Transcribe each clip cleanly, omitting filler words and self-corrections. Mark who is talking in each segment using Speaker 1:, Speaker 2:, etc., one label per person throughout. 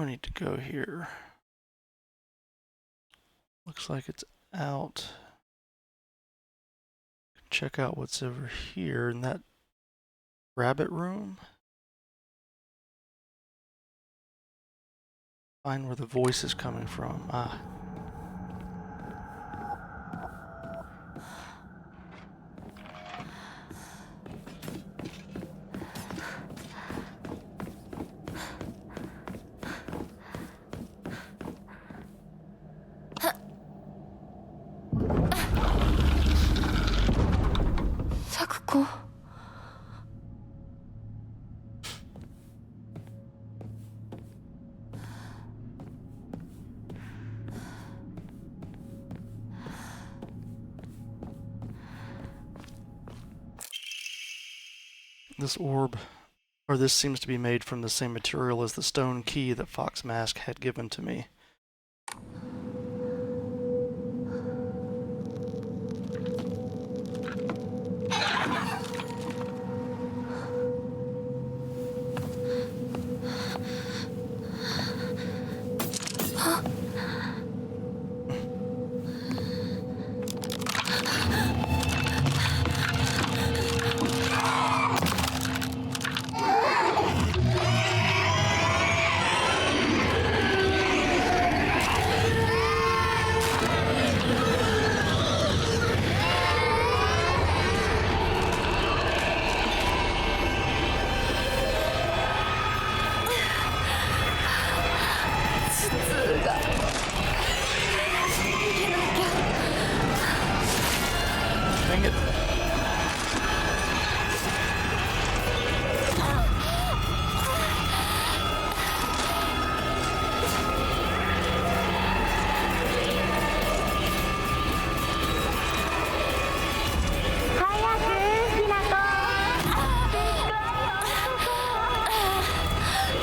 Speaker 1: need to go here? Looks like it's out. Check out what's over here in that rabbit room. Find where the voice is coming from. Ah.
Speaker 2: Sakuko.
Speaker 1: This orb, or this seems to be made from the same material as the stone key that Fox Mask had given to me. Dang it.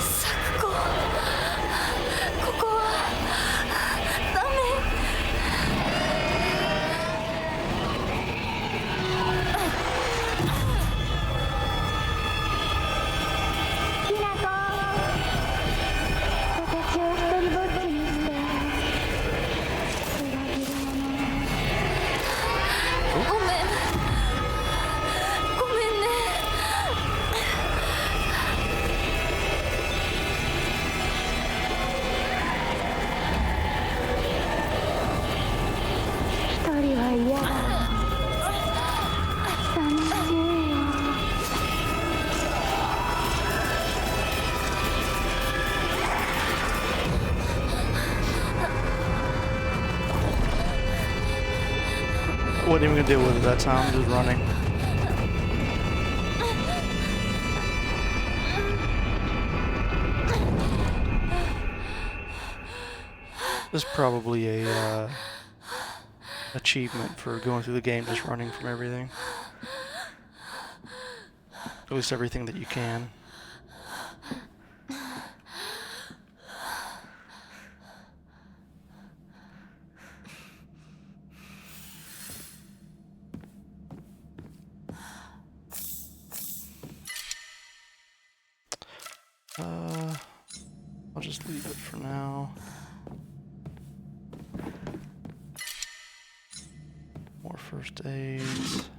Speaker 2: Sakuko. ここはダメ。ひなこ。私を一人ぼっちにして。裏切り者。ごめん。ごめんね。一人は嫌だ。寂しいよ。
Speaker 1: Wasn't even gonna deal with it that time, just running. This is probably a achievement for going through the game just running from everything. At least everything that you can. I'll just leave it for now. More first aids.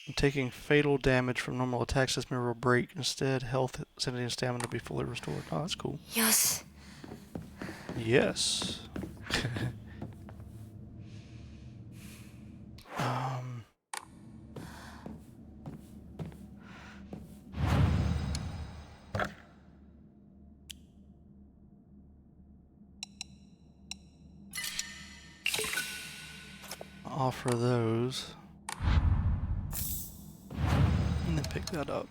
Speaker 1: I'm taking fatal damage from normal attacks. This mirror will break. Instead, health, sanity, and stamina will be fully restored. Oh, that's cool.
Speaker 2: よし。
Speaker 1: Yes. um. Offer those. And then pick that up.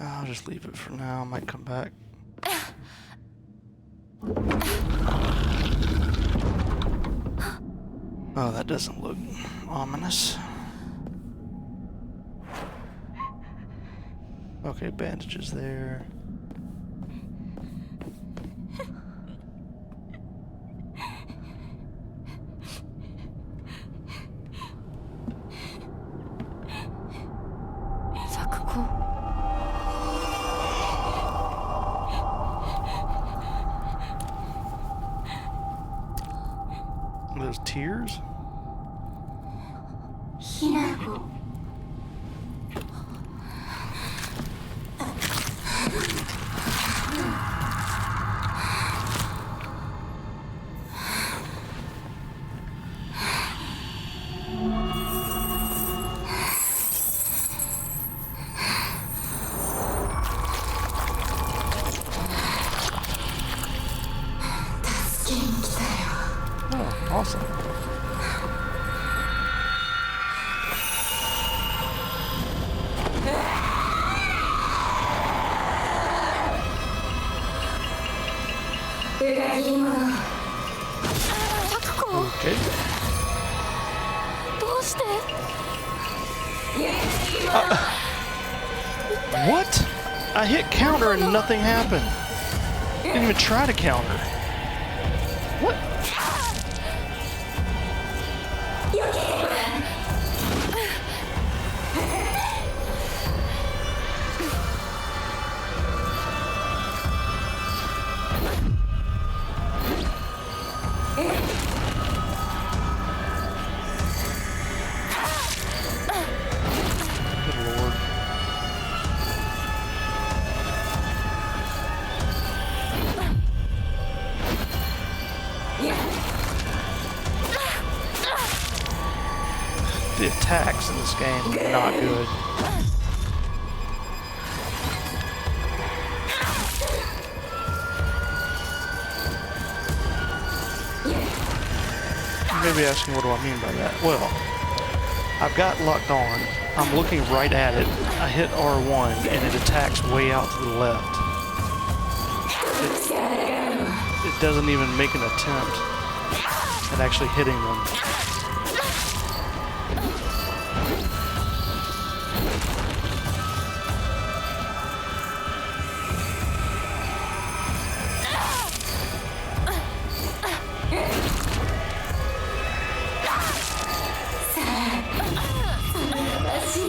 Speaker 1: I'll just leave it for now. I might come back. Oh, that doesn't look ominous. Okay, bandages there.
Speaker 2: Sakuko.
Speaker 1: Those tears?
Speaker 2: Hinako.
Speaker 1: Oh, awesome.
Speaker 2: Sakuko.
Speaker 1: Okay.
Speaker 2: どうして
Speaker 1: What? I hit counter and nothing happened. Didn't even try to counter. What? Good lord. The attacks in this game are not good. You may be asking, what do I mean by that? Well, I've got locked on. I'm looking right at it. I hit R1 and it attacks way out to the left. It doesn't even make an attempt at actually hitting them.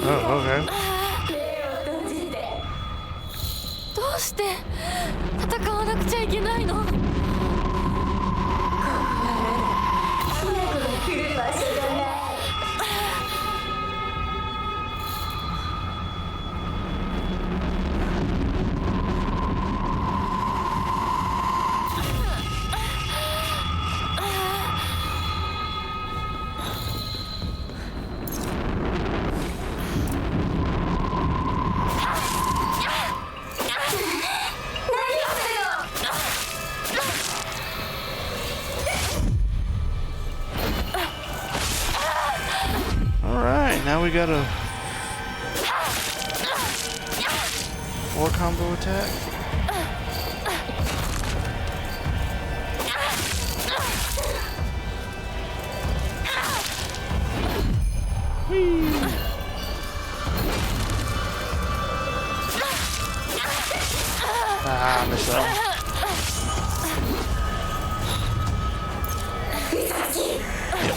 Speaker 1: Oh, okay.
Speaker 2: どうして戦わなくちゃいけないの
Speaker 1: Alright, now we got a 4 combo attack. Whee! Ah, I missed that one. Yep,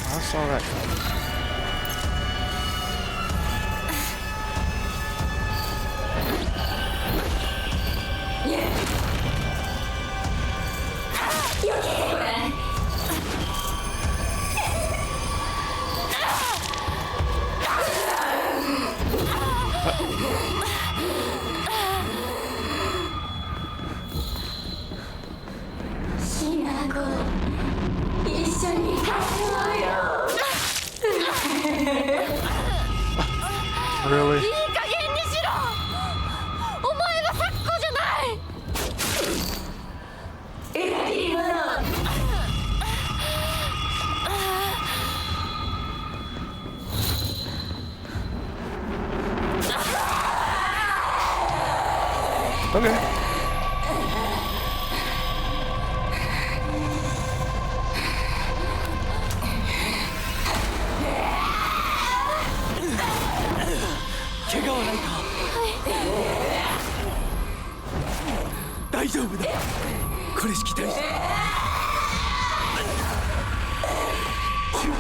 Speaker 1: I saw that coming. Really?
Speaker 2: いい加減にしろお前はサッコじゃない
Speaker 1: Okay.
Speaker 3: ないか。大丈夫だ。これしき大事。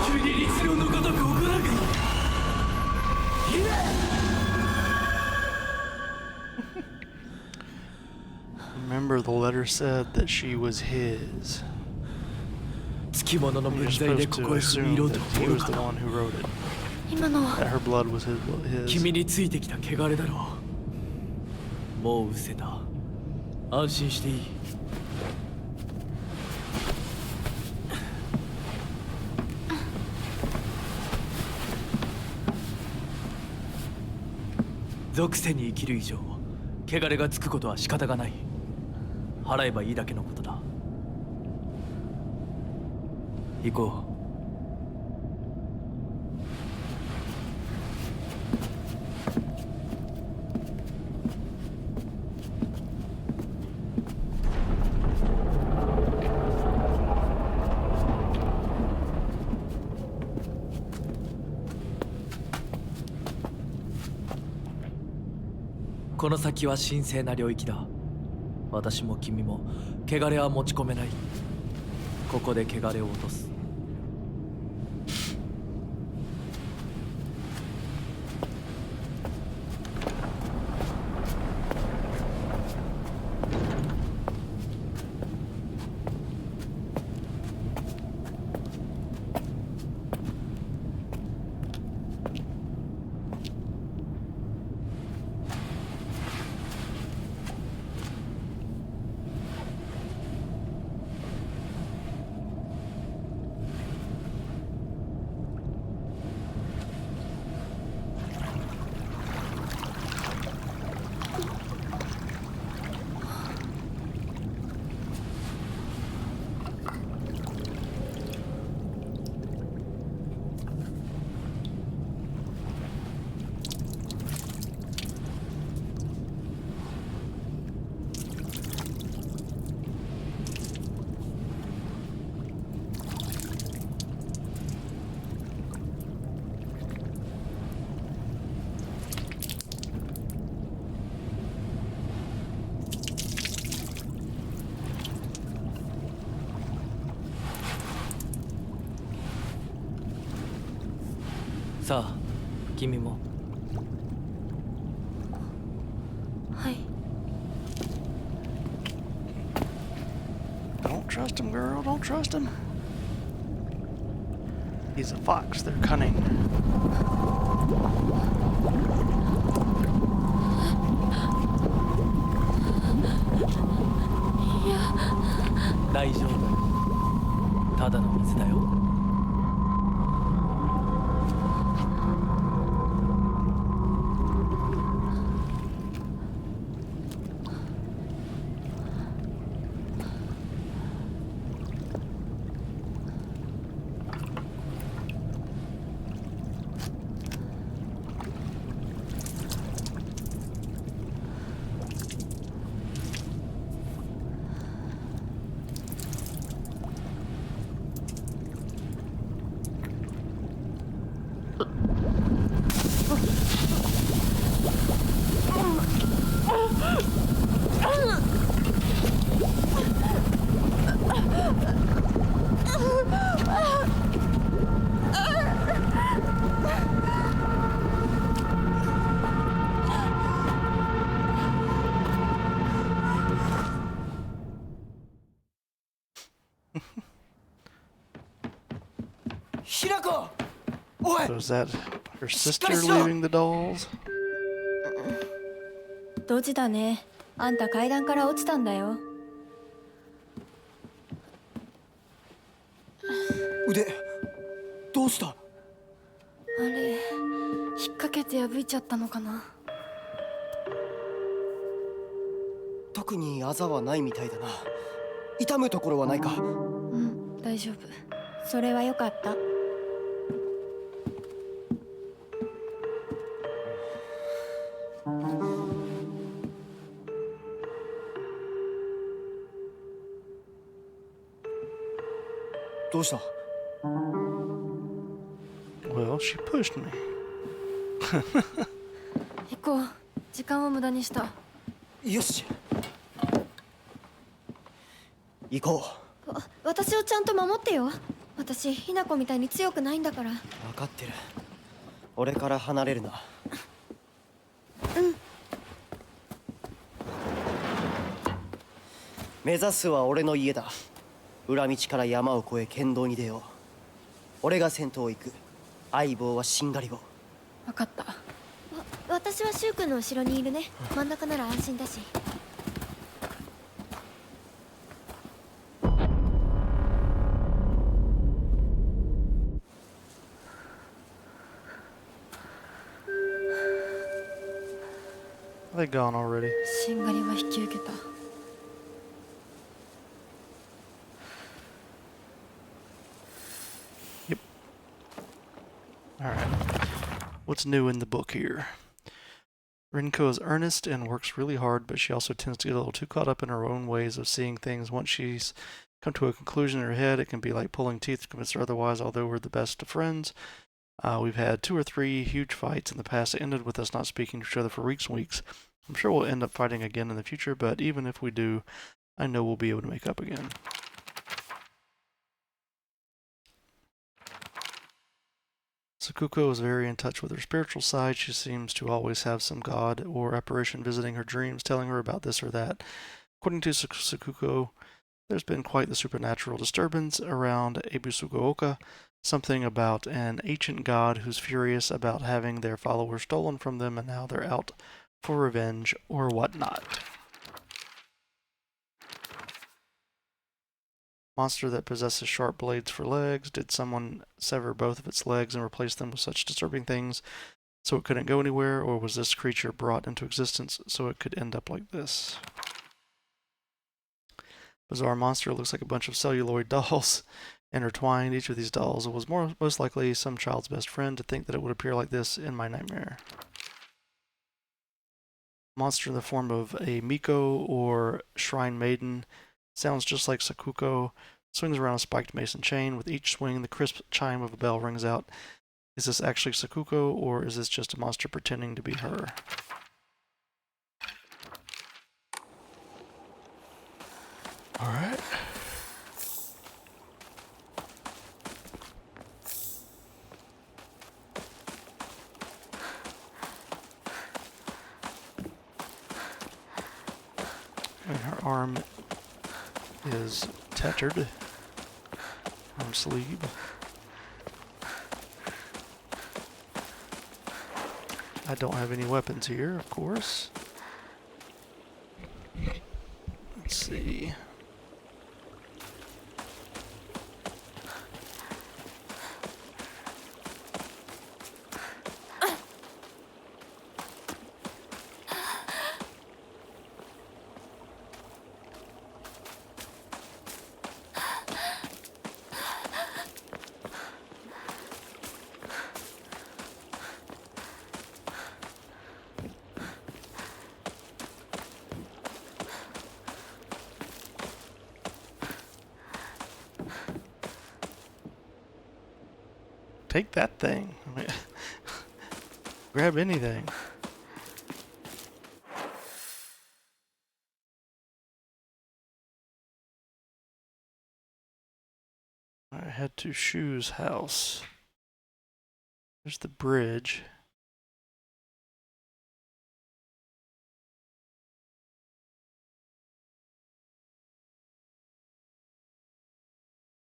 Speaker 3: 中に律令のごとく行うがいい。
Speaker 1: Remember, the letter said that she was his.
Speaker 3: つきものの
Speaker 1: You're
Speaker 3: 分際で
Speaker 1: supposed
Speaker 3: こ
Speaker 1: to
Speaker 3: こへ踏み
Speaker 1: assume
Speaker 3: 入ろうと
Speaker 1: that he
Speaker 3: 愚
Speaker 1: was
Speaker 3: か
Speaker 1: the
Speaker 3: な。
Speaker 1: one who wrote it.
Speaker 2: 今のは
Speaker 1: That her blood was his.
Speaker 3: 君についてきた汚れだろう。もう失せた。安心していい。属性に生きる以上、汚れがつくことは仕方がない。払えばいいだけのことだ。行こう。この先は神聖な領域だ。私も君も汚れは持ち込めない。ここで汚れを落とす。さあ、君も。
Speaker 2: はい。
Speaker 1: Don't trust him, girl. Don't trust him. He's a fox. They're cunning.
Speaker 3: 大丈夫。ただの水だよ。Hirako!
Speaker 1: So is that her sister leaving the dolls?
Speaker 2: ドジだね。あんた階段から落ちたんだよ。
Speaker 3: 腕、どうした？
Speaker 2: あれ、引っ掛けて破いちゃったのかな。
Speaker 4: 特にあざはないみたいだな。痛むところはないか？
Speaker 2: うん、大丈夫。それはよかった。
Speaker 4: どうした？
Speaker 1: Well, she pushed me.
Speaker 2: 構時間を無駄にした。
Speaker 4: よし行こ
Speaker 2: 私をちゃんと守ってよ。私ひな子みたいに強くないんだから。
Speaker 4: う。分かってる。俺から離れるな。目指すは俺の家だ。裏道から山を越え剣道に出よう。俺が先頭を行く。相棒はしんがりを。
Speaker 2: 分かった。私は柊君の後ろにいるね。真ん中なら安心だし。
Speaker 1: Are they gone already?
Speaker 2: しんがりは引き受けた。
Speaker 1: Alright. What's new in the book here? Rinko is earnest and works really hard, but she also tends to get a little too caught up in her own ways of seeing things. Once she's come to a conclusion in her head, it can be like pulling teeth to convince her otherwise, although we're the best of friends. We've had 2 or 3 huge fights in the past that ended with us not speaking to each other for weeks and weeks. I'm sure we'll end up fighting again in the future, but even if we do, I know we'll be able to make up again. Sakuko is very in touch with her spiritual side. She seems to always have some god or apparition visiting her dreams, telling her about this or that. According to Sakuko, there's been quite the supernatural disturbance around Ebusugooka, something about an ancient god who's furious about having their followers stolen from them and now they're out for revenge or whatnot. Monster that possesses sharp blades for legs. Did someone sever both of its legs and replace them with such disturbing things so it couldn't go anywhere, or was this creature brought into existence so it could end up like this? Bizarre monster looks like a bunch of celluloid dolls intertwined. Each of these dolls was most likely some child's best friend. To think that it would appear like this in my nightmare. Monster in the form of a Miko or Shrine Maiden. Sounds just like Sakuko. Swings around a spiked mason chain. With each swing, the crisp chime of a bell rings out. Is this actually Sakuko, or is this just a monster pretending to be her? Alright. And her arm is tattered. Arm sleeve. I don't have any weapons here, of course. Let's see. Take that thing. I mean, grab anything. I head to Shu's house. There's the bridge.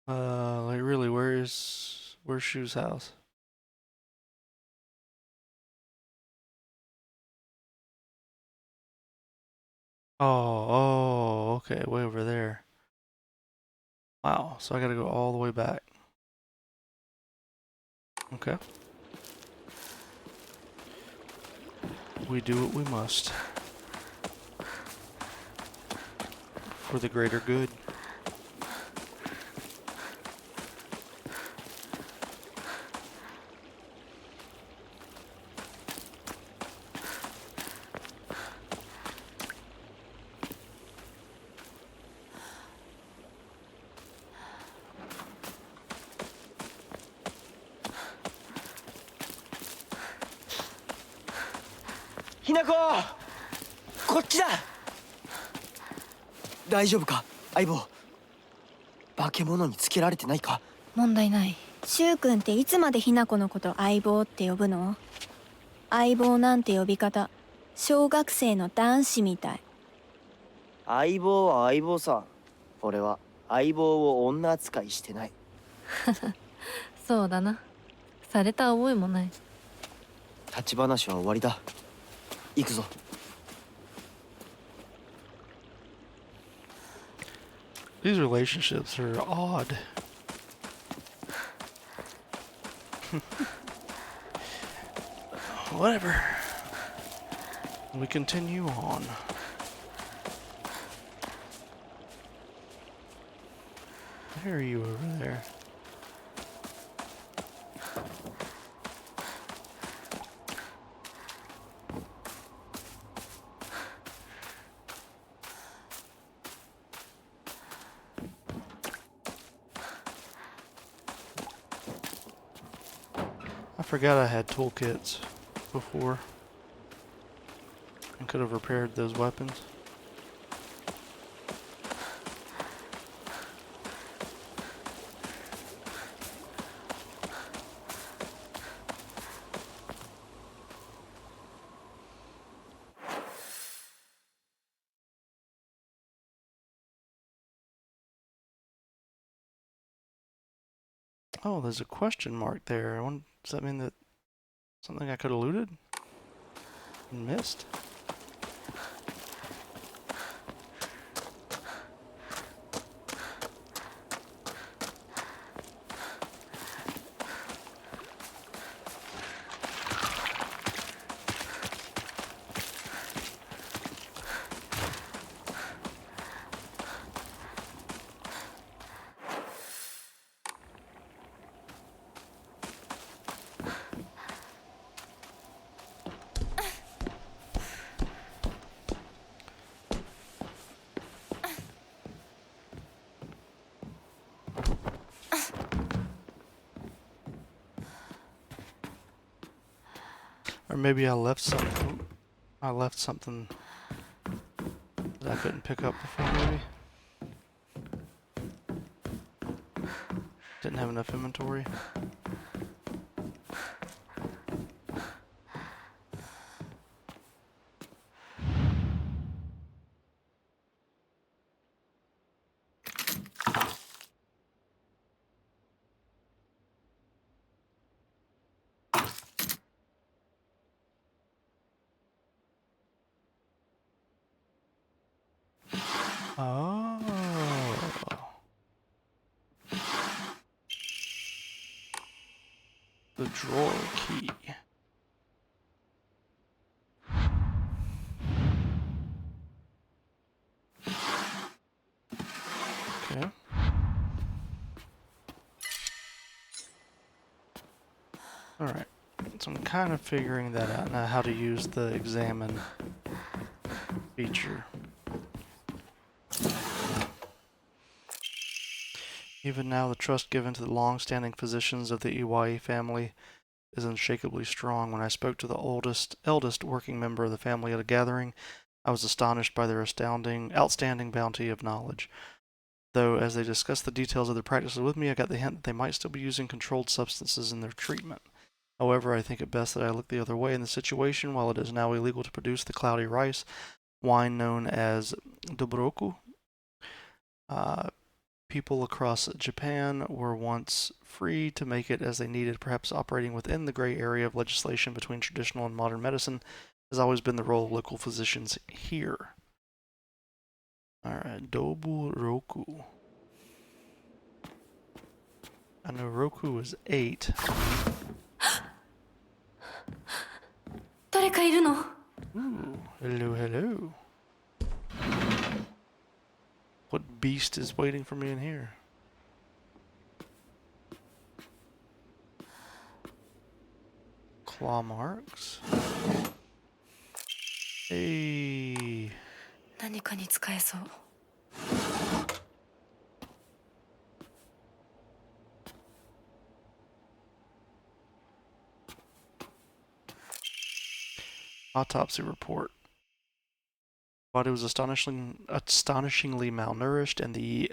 Speaker 1: Like really, where's Shu's house? Oh, okay, way over there. Wow, so I gotta go all the way back. Okay. We do what we must. For the greater good.
Speaker 4: ひなこ、こっちだ。大丈夫か相棒。化け物につけられてないか。
Speaker 2: 問題ない。柊君っていつまでひな子のこと相棒って呼ぶの？相棒なんて呼び方小学生の男子みたい。
Speaker 4: 相棒は相棒さ。俺は相棒を女扱いしてない。
Speaker 5: そうだな。された覚えもない。
Speaker 4: 立ち話は終わりだ。行くぞ。
Speaker 1: These relationships are odd. Whatever. We continue on. I hear you over there. I forgot I had toolkits before and could have repaired those weapons. Oh, there's a question mark there. Does that mean that something I could have looted and missed? Or maybe I left something. I left something that I couldn't pick up before, maybe. Didn't have enough inventory. Oh. The drawer key. Okay. Alright. So I'm kind of figuring that out now, how to use the examine feature. Even now, the trust given to the long-standing physicians of the Iwai family is unshakably strong. When I spoke to the eldest working member of the family at a gathering, I was astonished by their outstanding bounty of knowledge. Though, as they discussed the details of their practices with me, I got the hint that they might still be using controlled substances in their treatment. However, I think it best that I look the other way in the situation. While it is now illegal to produce the cloudy rice wine known as Dobroku, people across Japan were once free to make it as they needed, perhaps operating within the gray area of legislation between traditional and modern medicine has always been the role of local physicians here. Alright, Dobu Roku. I know Roku is 8.
Speaker 2: 誰かいるの？
Speaker 1: Ooh, hello, hello. What beast is waiting for me in here? Claw marks. Hey.
Speaker 2: 何かに使えそう。
Speaker 1: Autopsy report. Body was astonishingly malnourished, and the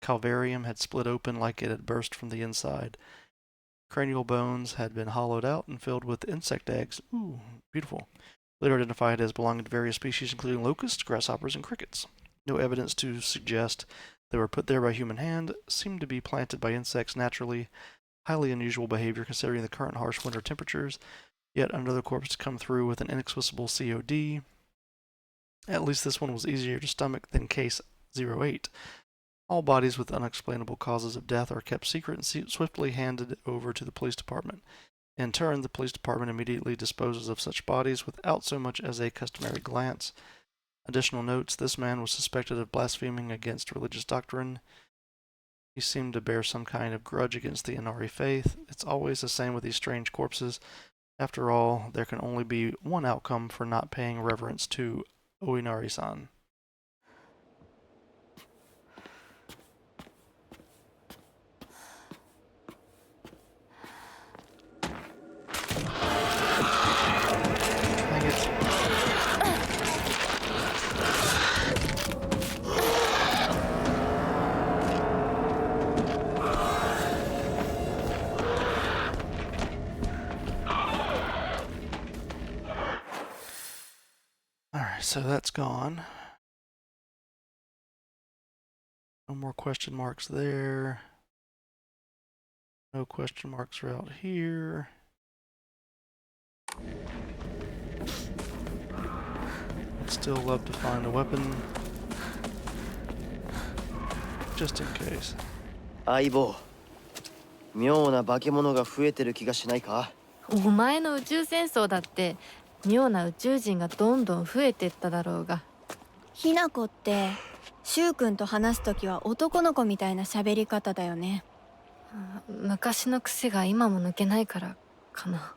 Speaker 1: calvarium had split open like it had burst from the inside. Cranial bones had been hollowed out and filled with insect eggs. Ooh, beautiful. Later identified as belonging to various species, including locusts, grasshoppers, and crickets. No evidence to suggest they were put there by human hand. Seemed to be planted by insects naturally. Highly unusual behavior considering the current harsh winter temperatures. Yet another corpse to come through with an inexplicable COD. At least this one was easier to stomach than case 08. All bodies with unexplainable causes of death are kept secret and swiftly handed over to the police department. In turn, the police department immediately disposes of such bodies without so much as a customary glance. Additional notes: this man was suspected of blaspheming against religious doctrine. He seemed to bear some kind of grudge against the Inari faith. It's always the same with these strange corpses. After all, there can only be one outcome for not paying reverence to Oinari-san. Dang it. Alright, so that's gone. No more question marks there. No question marks are out here. I'd still love to find a weapon. Just in case.
Speaker 4: 相棒、妙な化け物が増えてる気がしないか？
Speaker 5: お前の宇宙戦争だって妙な宇宙人がどんどん増えてっただろうが。
Speaker 2: ひなこって柊君と話すときは男の子みたいな喋り方だよね。
Speaker 5: 昔の癖が今も抜けないからかな。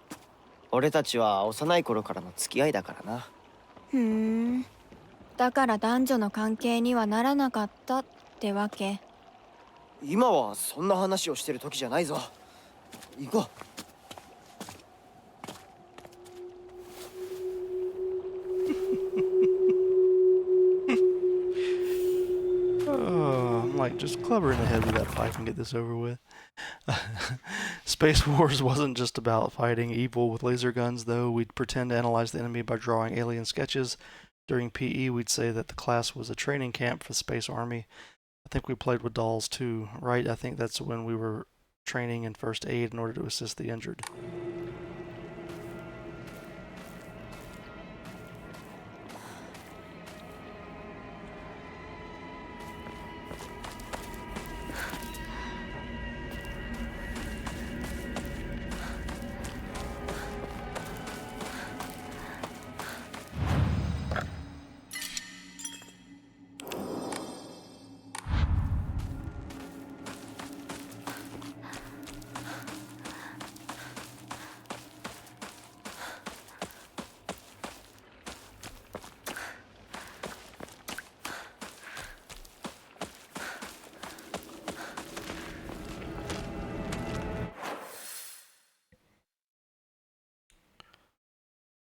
Speaker 4: 俺たちは幼い頃からの付き合いだからな。
Speaker 2: ふーん。だから男女の関係にはならなかったってわけ。
Speaker 4: 今はそんな話をしてる時じゃないぞ。行こう。
Speaker 1: I'm like just clubbering ahead with that pipe and get this over with. Space Wars wasn't just about fighting evil with laser guns, though. We'd pretend to analyze the enemy by drawing alien sketches. During PE, we'd say that the class was a training camp for the Space Army. I think we played with dolls too, right? I think that's when we were training in first aid in order to assist the injured.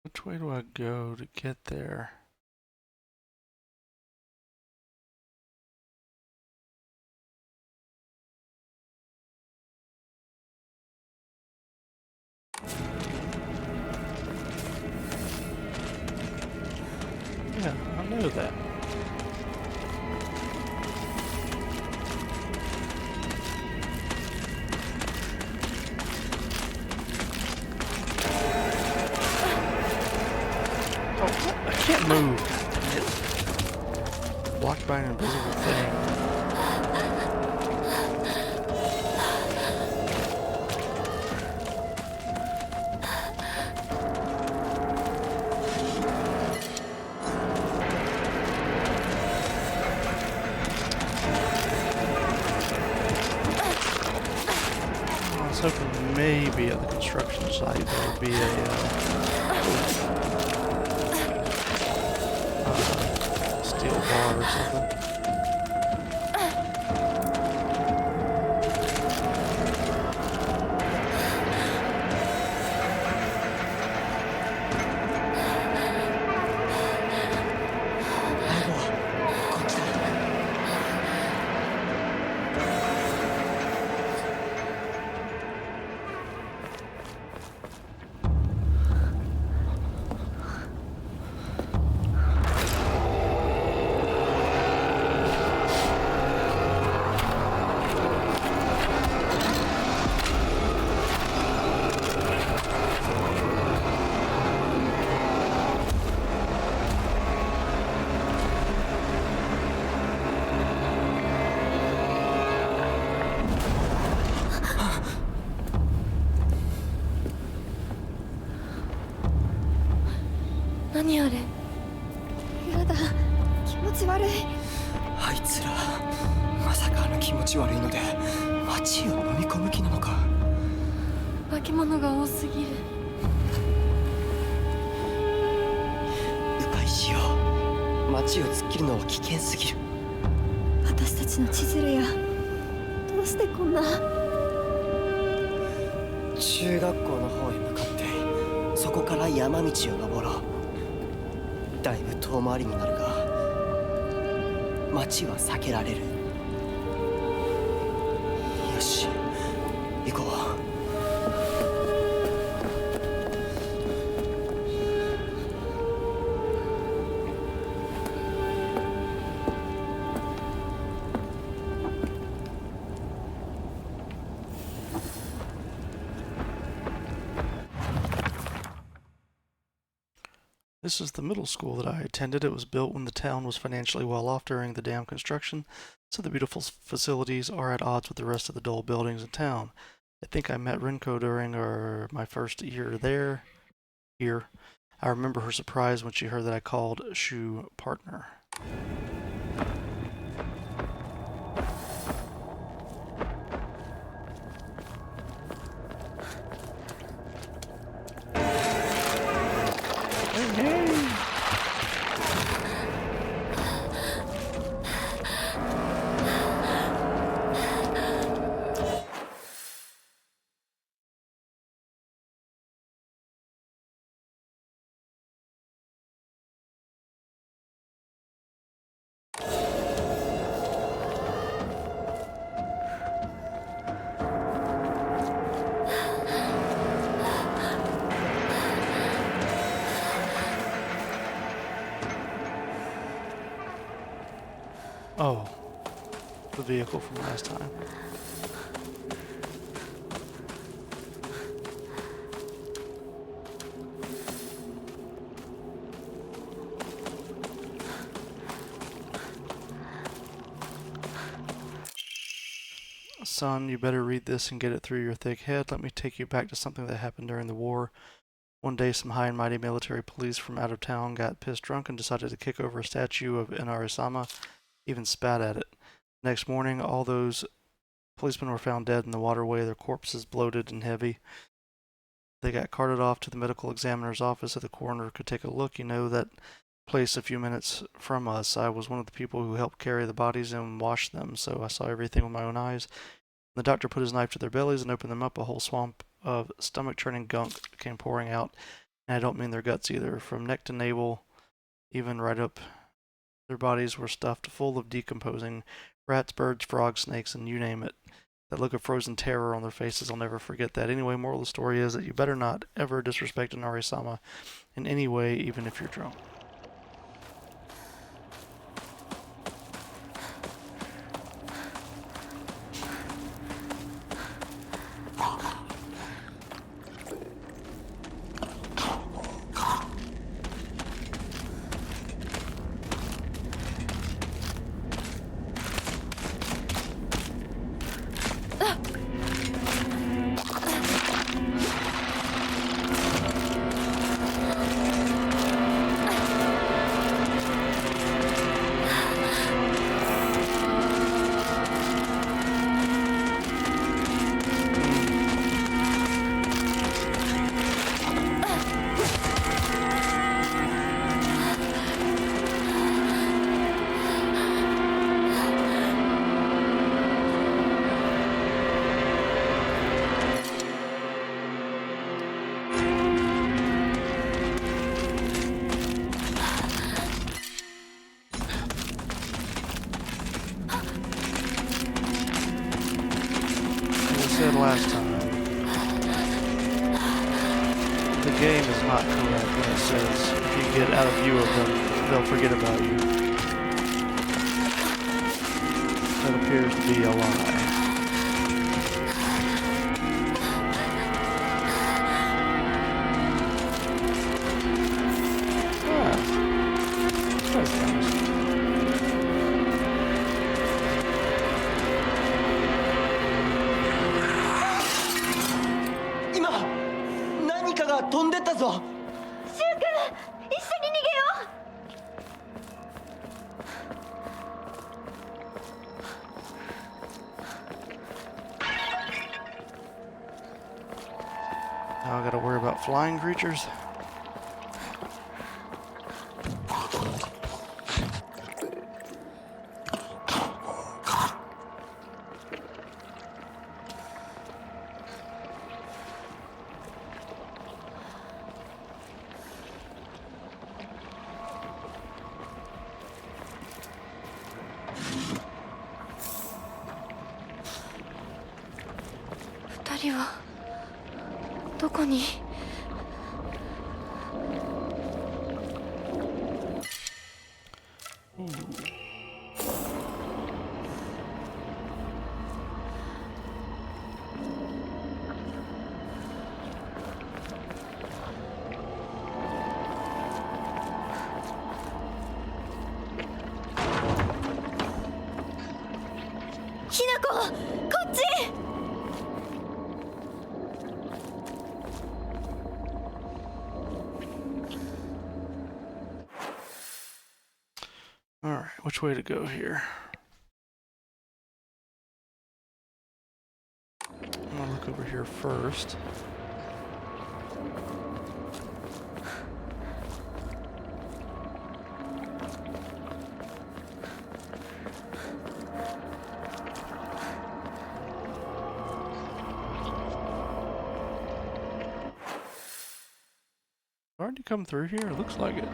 Speaker 1: Which way do I go to get there? Yeah, I know that. I can't move. It's blocked by an invisible thing. I was hoping maybe at the construction site there would be a steel bar or something.
Speaker 5: 何あれ。
Speaker 2: やだ、気持ち悪い。
Speaker 4: あいつらまさかあの気持ち悪いので街を飲み込む気なのか。
Speaker 5: 化け物が多すぎる。
Speaker 4: 迂回しよう。街を突っ切るのは危険すぎる。
Speaker 2: 私たちの千鶴や、どうしてこんな。
Speaker 4: 中学校の方へ向かってそこから山道を登ろう。だいぶ遠回りになるが街は避けられる。よし、行こう。
Speaker 1: This is the middle school that I attended. It was built when the town was financially well off during the dam construction, so the beautiful facilities are at odds with the rest of the dull buildings in town. I think I met Rinko during my first year here. I remember her surprise when she heard that I called Shu partner. Oh, the vehicle from last time. Son, you better read this and get it through your thick head. Let me take you back to something that happened during the war. One day, some high and mighty military police from out of town got pissed drunk and decided to kick over a statue of Inari-sama, even spat at it. Next morning, all those policemen were found dead in the waterway, their corpses bloated and heavy. They got carted off to the medical examiner's office so the coroner could take a look. You know that place a few minutes from us. I was one of the people who helped carry the bodies and wash them, so I saw everything with my own eyes. The doctor put his knife to their bellies and opened them up. A whole swamp of stomach-churning gunk came pouring out, and I don't mean their guts either. From neck to navel, even right up, their bodies were stuffed full of decomposing rats, birds, frogs, snakes, and you name it. That look of frozen terror on their faces, I'll never forget that. Anyway, moral of the story is that you better not ever disrespect Inari-sama in any way, even if you're drunk. Last time, the game is not correct when it says if you get out of view of them, they'll forget about you. That appears to be a lie. That's nice.
Speaker 4: 飛んでったぞ。
Speaker 2: シュウ君、一緒に逃げ
Speaker 1: I gotta worry about flying creatures.2
Speaker 5: 人はどこに？
Speaker 2: ひなこ、こっち。
Speaker 1: Alright, which way to go here? I'm gonna look over here first. Hard to come through here? It looks like it.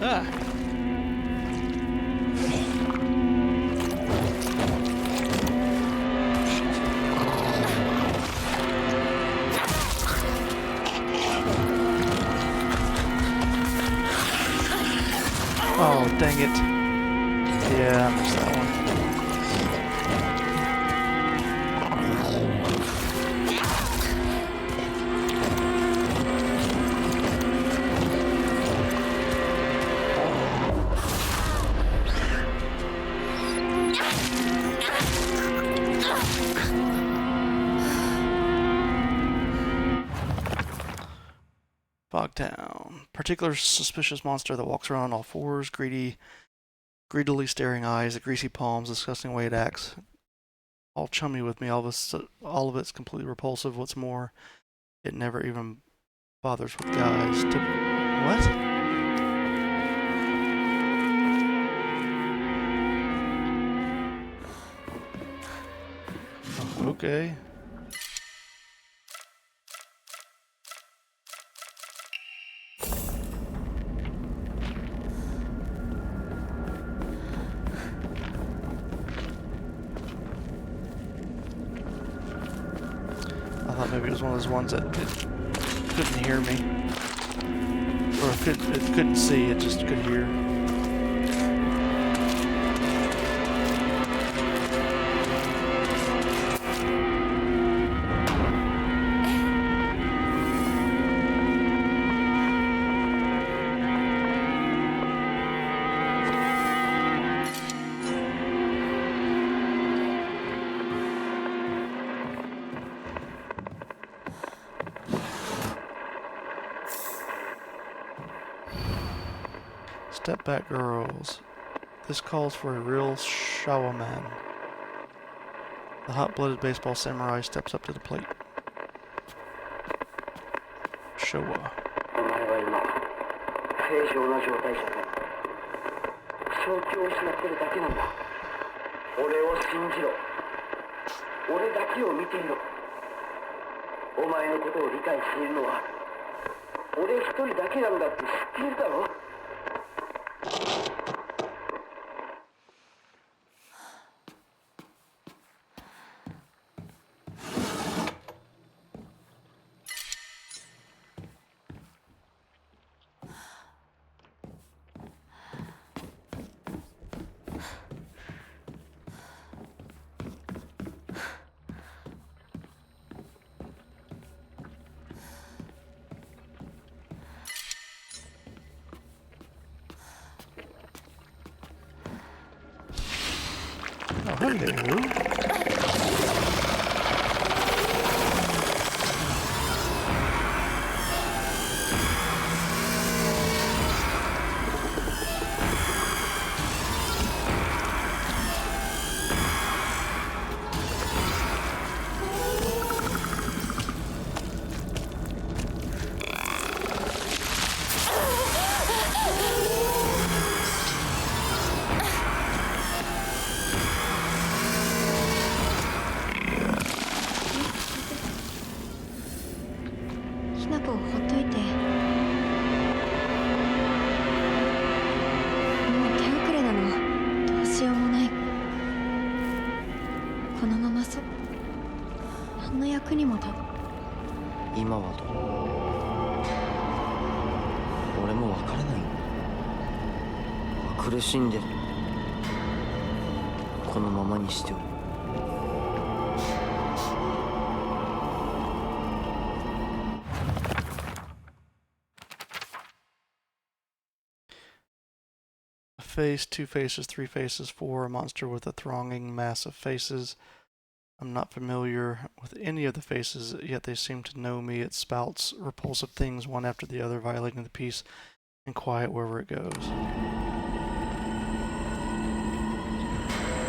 Speaker 1: Ah! Oh, dang it. Yeah, I missed that one. Fogtown. Particular suspicious monster that walks around on all fours, greedily staring eyes, the greasy palms, disgusting way it acts. All chummy with me, all of it's completely repulsive. What's more, it never even bothers with guys. What? Oh, okay. I thought maybe it was one of those ones that it couldn't hear me. Or it couldn't see, it just could hear. Step back, girls. This calls for a real shaman. The hot-blooded baseball samurai steps up to the plate. Showa.
Speaker 6: お前は今正常な状態じゃない。正気を失ってるだけなんだ。俺を信じろ。俺だけを見ていろ。お前のことを理解しているのは俺一人だけなんだって知っているだろ。
Speaker 1: hello.
Speaker 4: 今はどう？俺も分からない。苦しんでる。このままにしておる。
Speaker 1: A face, 2 faces, 3 faces, 4, a monster with a thronging mass of faces. I'm not familiar with any of the faces, yet they seem to know me. It spouts repulsive things one after the other, violating the peace and quiet wherever it goes.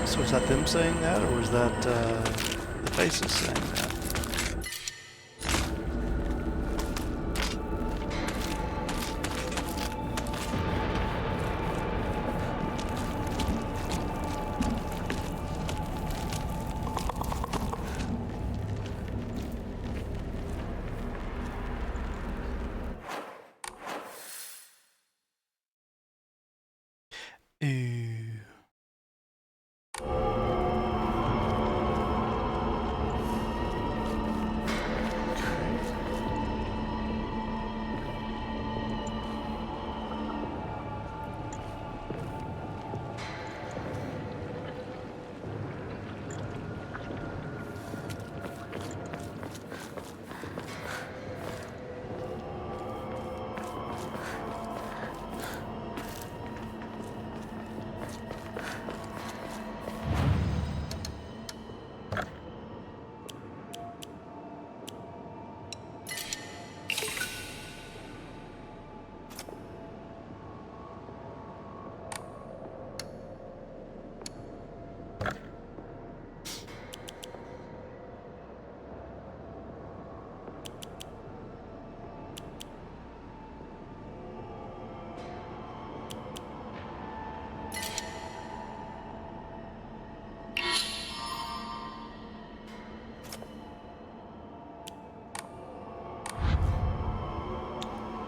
Speaker 1: So is that them saying that, or is that the faces saying that? Ew.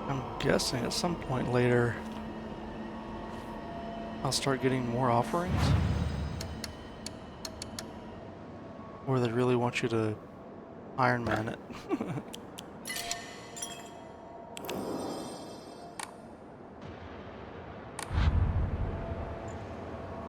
Speaker 1: I'm guessing at some point later I'll start getting more offerings. Or they really want you to Iron Man it.